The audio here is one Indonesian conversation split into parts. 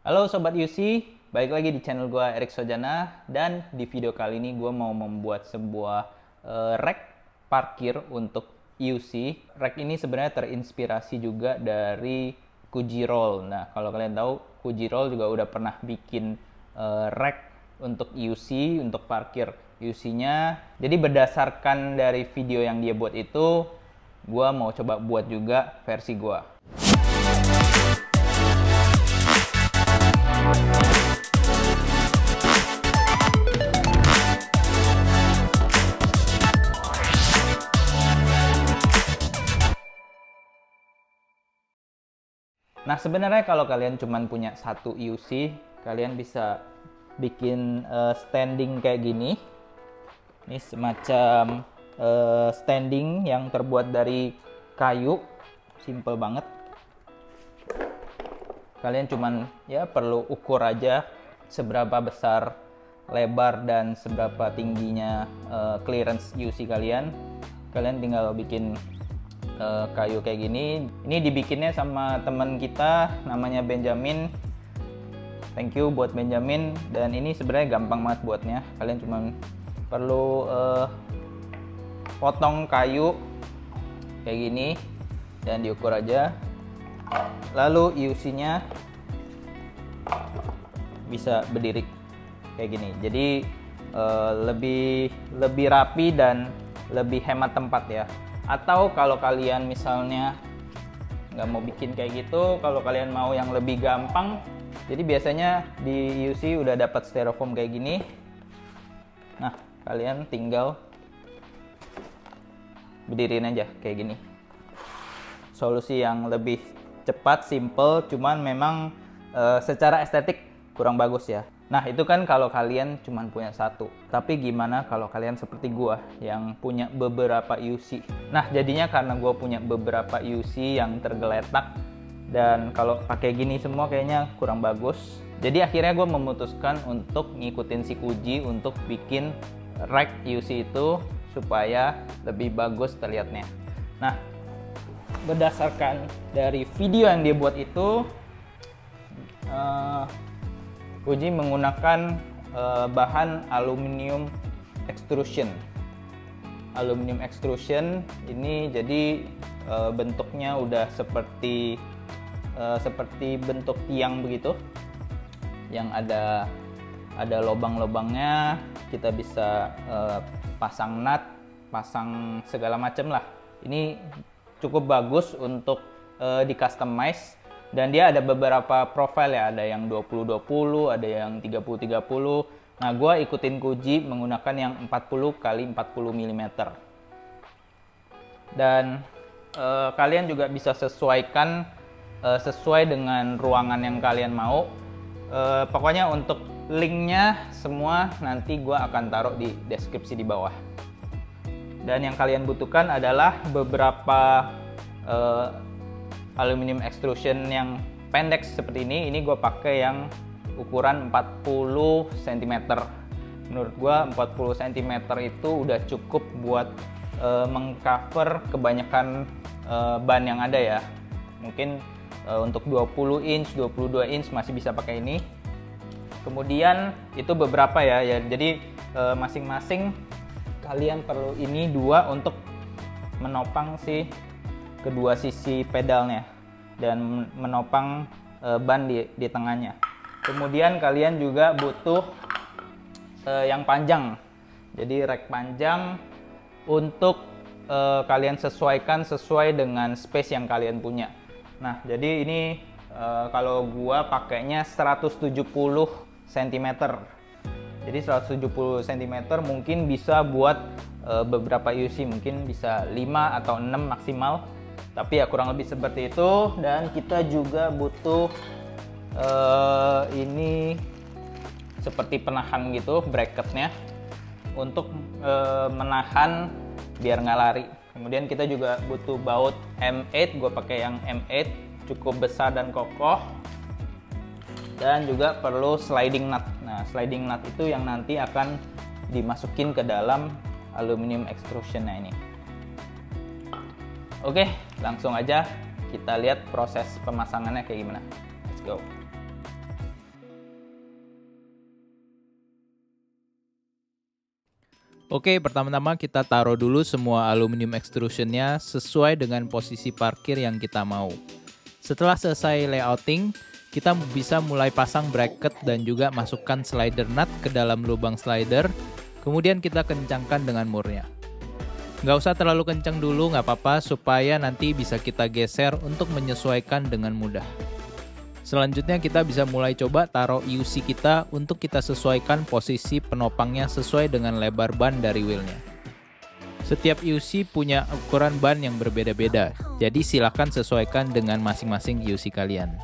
Halo Sobat UC, balik lagi di channel gue Erik Sojana. Dan di video kali ini gue mau membuat sebuah rack parkir untuk UC. Rack ini sebenarnya terinspirasi juga dari Kujiroll. Nah, kalau kalian tahu, Kujiroll juga udah pernah bikin rack untuk UC, untuk parkir UC-nya. Jadi berdasarkan dari video yang dia buat itu, gue mau coba buat juga versi gue. Nah, sebenarnya kalau kalian cuma punya satu UC, kalian bisa bikin standing kayak gini. Ini semacam standing yang terbuat dari kayu, simple banget. Kalian cuman ya perlu ukur aja seberapa besar lebar dan seberapa tingginya clearance UC kalian. Kalian tinggal bikin kayu kayak gini. Ini dibikinnya sama teman kita namanya Benjamin. Thank you buat Benjamin. Dan ini sebenarnya gampang banget buatnya. Kalian cuma perlu potong kayu kayak gini dan diukur aja. Lalu UC-nya bisa berdiri kayak gini. Jadi lebih rapi dan lebih hemat tempat ya. Atau kalau kalian misalnya nggak mau bikin kayak gitu, kalau kalian mau yang lebih gampang, jadi biasanya di UC udah dapat styrofoam kayak gini. Nah, kalian tinggal berdiriin aja kayak gini. Solusi yang lebih cepat, simple, cuman memang secara estetik kurang bagus ya. Nah, itu kan kalau kalian cuma punya satu. Tapi gimana kalau kalian seperti gua yang punya beberapa UC? Nah, jadinya karena gua punya beberapa UC yang tergeletak dan kalau pakai gini semua kayaknya kurang bagus. Jadi akhirnya gua memutuskan untuk ngikutin si Kuji untuk bikin rack UC itu supaya lebih bagus terlihatnya. Nah, berdasarkan dari video yang dia buat itu, Kuji menggunakan bahan aluminium extrusion. Aluminium extrusion ini jadi bentuknya udah seperti bentuk tiang begitu, yang ada lubang-lubangnya. Kita bisa pasang nut, pasang segala macam lah. Ini cukup bagus untuk di customize. Dan dia ada beberapa profil ya, ada yang 20-20, ada yang 30-30. Nah, gue ikutin Kuji menggunakan yang 40 x 40 mm. Dan kalian juga bisa sesuaikan sesuai dengan ruangan yang kalian mau. Pokoknya untuk linknya semua nanti gue akan taruh di deskripsi di bawah. Dan yang kalian butuhkan adalah beberapa aluminium extrusion yang pendek seperti ini. Ini gue pakai yang ukuran 40 cm. Menurut gue 40 cm itu udah cukup buat mengcover kebanyakan ban yang ada ya. Mungkin untuk 20 inch, 22 inch masih bisa pakai ini. Kemudian itu beberapa ya. Jadi masing-masing kalian perlu ini dua untuk menopang si kedua sisi pedalnya dan menopang ban di tengahnya. Kemudian kalian juga butuh yang panjang. Jadi rack panjang untuk kalian sesuaikan sesuai dengan space yang kalian punya. Nah, jadi ini kalau gua pakainya 170 cm. Jadi 170 cm mungkin bisa buat beberapa UC, mungkin bisa 5 atau 6 maksimal. Tapi ya kurang lebih seperti itu. Dan kita juga butuh ini seperti penahan gitu, bracketnya untuk menahan biar nggak lari. Kemudian kita juga butuh baut M8. Gue pakai yang M8, cukup besar dan kokoh. Dan juga perlu sliding nut. Nah, sliding nut itu yang nanti akan dimasukin ke dalam aluminium extrusionnya ini. Oke, langsung aja kita lihat proses pemasangannya kayak gimana. Let's go. Oke, pertama-tama kita taruh dulu semua aluminium extrusionnya sesuai dengan posisi parkir yang kita mau. Setelah selesai layouting, kita bisa mulai pasang bracket dan juga masukkan slider nut ke dalam lubang slider, kemudian kita kencangkan dengan murnya. Nggak usah terlalu kencang dulu, nggak apa-apa, supaya nanti bisa kita geser untuk menyesuaikan dengan mudah. Selanjutnya kita bisa mulai coba taruh UC kita untuk kita sesuaikan posisi penopangnya sesuai dengan lebar ban dari wheelnya. Setiap UC punya ukuran ban yang berbeda-beda, jadi silakan sesuaikan dengan masing-masing UC kalian.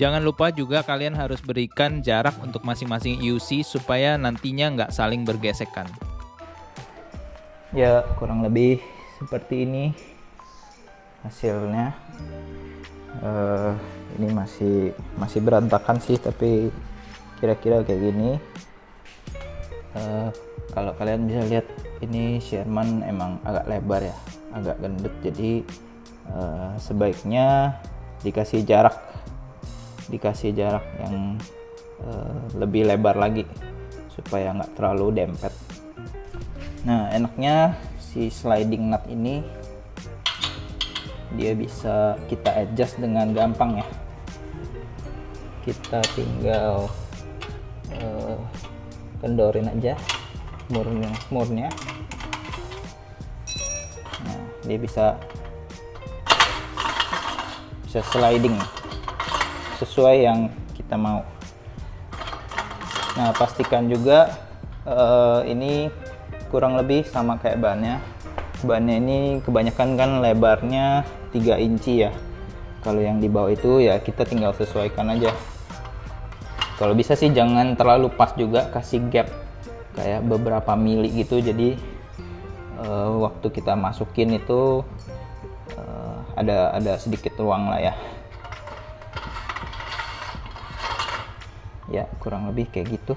Jangan lupa juga kalian harus berikan jarak untuk masing-masing UC supaya nantinya nggak saling bergesekan. Ya, kurang lebih seperti ini hasilnya. Ini masih berantakan sih, tapi kira-kira kayak gini. Kalau kalian bisa lihat, ini Sherman emang agak lebar ya, agak gendut, jadi sebaiknya dikasih jarak yang lebih lebar lagi supaya nggak terlalu dempet. Nah, enaknya si sliding nut ini dia bisa kita adjust dengan gampang ya. Kita tinggal kendorin aja murnya. Nah, dia bisa sliding sesuai yang kita mau. Nah, pastikan juga ini kurang lebih sama kayak bannya. Bannya ini kebanyakan kan lebarnya 3 inci ya. Kalau yang di bawah itu ya kita tinggal sesuaikan aja. Kalau bisa sih jangan terlalu pas juga, kasih gap kayak beberapa mili gitu, jadi waktu kita masukin itu ada sedikit ruang lah ya. Ya, kurang lebih kayak gitu.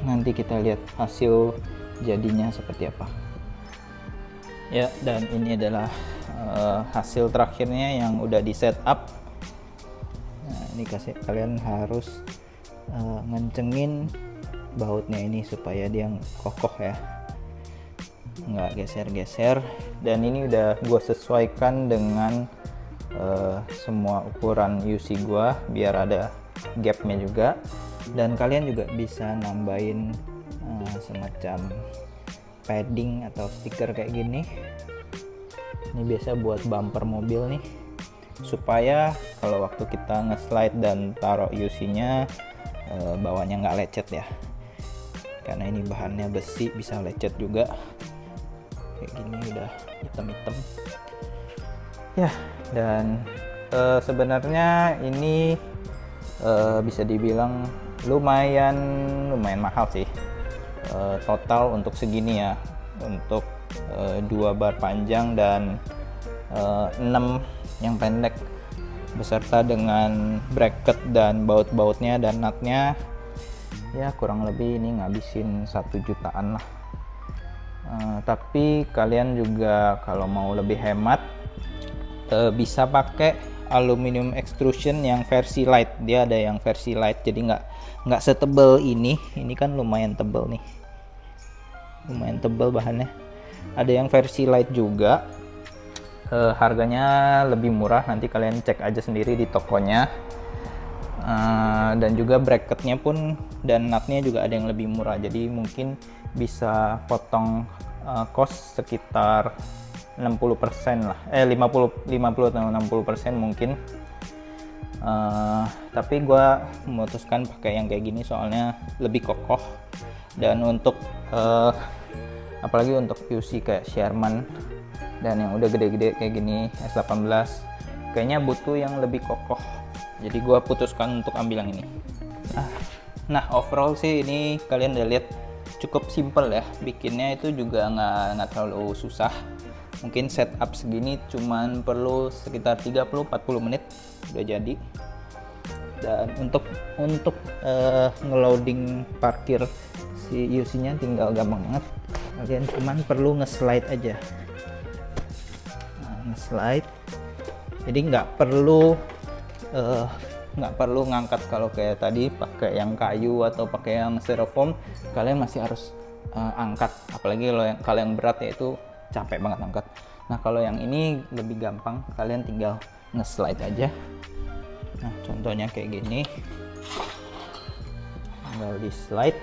Nanti kita lihat hasil jadinya seperti apa. Ya, dan ini adalah hasil terakhirnya yang udah di setup. Nah, ini kalian harus ngencengin bautnya ini supaya dia kokoh ya, nggak geser-geser. Dan ini udah gue sesuaikan dengan semua ukuran UC gue biar ada gapnya juga. Dan kalian juga bisa nambahin semacam padding atau stiker kayak gini. Ini biasa buat bumper mobil nih, supaya kalau waktu kita nge-slide dan taruh UC-nya bawahnya nggak lecet ya, karena ini bahannya besi, bisa lecet juga. Kayak gini udah hitam-hitam ya. Dan sebenarnya ini bisa dibilang lumayan mahal sih. Total untuk segini ya, untuk 2 bar panjang dan 6 yang pendek, beserta dengan bracket dan baut-bautnya dan nutnya, ya kurang lebih ini ngabisin 1 jutaan lah. Tapi kalian juga kalau mau lebih hemat bisa pakai aluminium extrusion yang versi light. Dia ada yang versi light, jadi nggak setebal ini kan lumayan tebal nih, lumayan tebal bahannya. Ada yang versi light juga, harganya lebih murah, nanti kalian cek aja sendiri di tokonya. Dan juga bracketnya pun dan nutnya juga ada yang lebih murah, jadi mungkin bisa potong cost sekitar 60% lah, 50 atau 60% mungkin. Tapi gue memutuskan pakai yang kayak gini soalnya lebih kokoh. Dan untuk apalagi untuk UC kayak Sherman dan yang udah gede-gede kayak gini S18, kayaknya butuh yang lebih kokoh, jadi gue putuskan untuk ambil yang ini. Nah, overall sih ini kalian udah lihat cukup simple ya bikinnya, itu juga nggak terlalu susah. Mungkin setup segini cuman perlu sekitar 30-40 menit udah jadi. Dan untuk ngeloading parkir si UC nya tinggal gampang banget, kalian cuman perlu nge-slide aja. Nah, nge-slide, jadi nggak perlu ngangkat. Kalau kayak tadi pakai yang kayu atau pakai yang styrofoam, kalian masih harus angkat, apalagi kalau yang berat ya itu capek banget angkat. Nah kalau yang ini lebih gampang, kalian tinggal nge-slide aja. Nah contohnya kayak gini, tinggal di slide.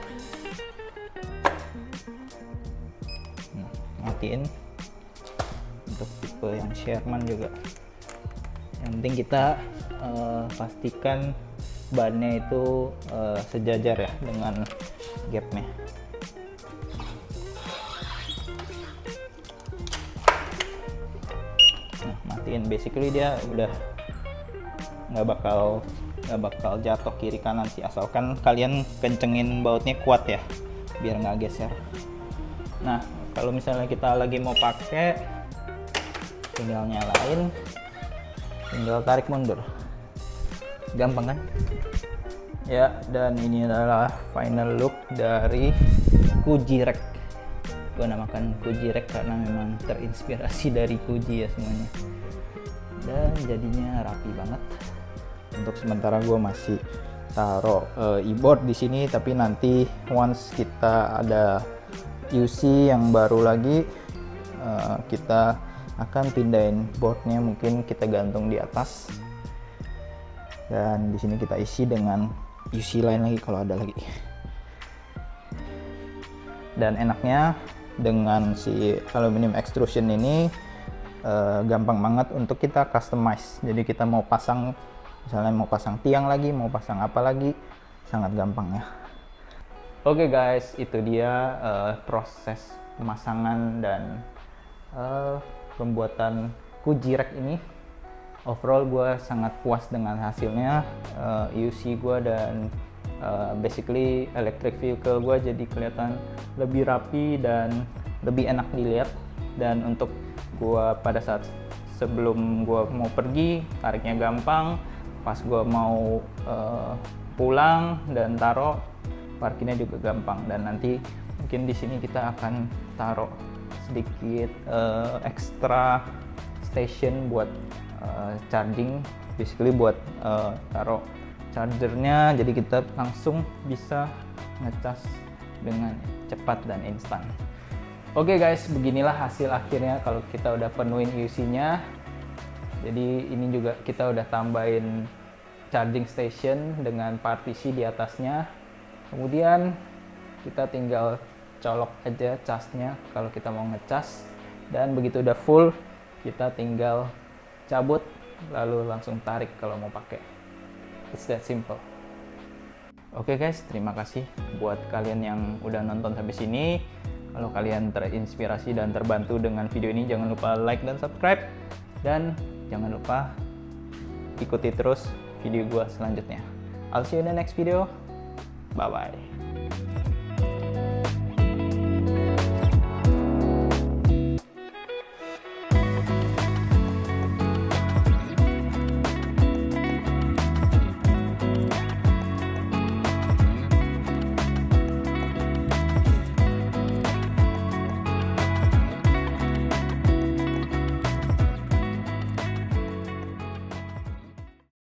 Matiin. Untuk tipe yang Sherman juga, yang penting kita pastikan bannya itu sejajar ya dengan gapnya. Nah matiin, basically dia udah nggak bakal jatuh kiri kanan sih, asalkan kalian kencengin bautnya kuat ya biar nggak geser. Nah kalau misalnya kita lagi mau pakai, tinggal nyalain, tinggal tarik mundur, gampang kan ya. Dan ini adalah final look dari Kuji Rek. Gue namakan Kuji Rek karena memang terinspirasi dari Kuji ya semuanya, dan jadinya rapi banget. Untuk sementara gue masih taruh e-board di sini, tapi nanti once kita ada UC yang baru lagi, kita akan pindahin boardnya, mungkin kita gantung di atas, dan di sini kita isi dengan UC lain lagi kalau ada lagi. Dan enaknya dengan si aluminium extrusion ini gampang banget untuk kita customize. Jadi kita mau pasang, misalnya mau pasang tiang lagi, mau pasang apa lagi, sangat gampang ya. Oke guys, itu dia proses pemasangan dan pembuatan Kuji Rek ini. Overall gue sangat puas dengan hasilnya. UC gue dan basically electric vehicle gue jadi kelihatan lebih rapi dan lebih enak dilihat. Dan untuk gue pada saat sebelum gue mau pergi, tariknya gampang. Pas gue mau pulang dan taruh, parkirnya juga gampang. Dan nanti mungkin di sini kita akan taruh sedikit extra station buat charging, basically buat taruh chargernya, jadi kita langsung bisa ngecas dengan cepat dan instan. Oke guys, beginilah hasil akhirnya kalau kita udah penuhin UC-nya. Jadi ini juga kita udah tambahin charging station dengan partisi di atasnya. Kemudian kita tinggal colok aja casnya kalau kita mau ngecas, dan begitu udah full kita tinggal cabut lalu langsung tarik kalau mau pakai. It's that simple. Oke guys, terima kasih buat kalian yang udah nonton sampai sini. Kalau kalian terinspirasi dan terbantu dengan video ini, jangan lupa like dan subscribe, dan jangan lupa ikuti terus video gua selanjutnya. I'll see you in the next video. Bye bye.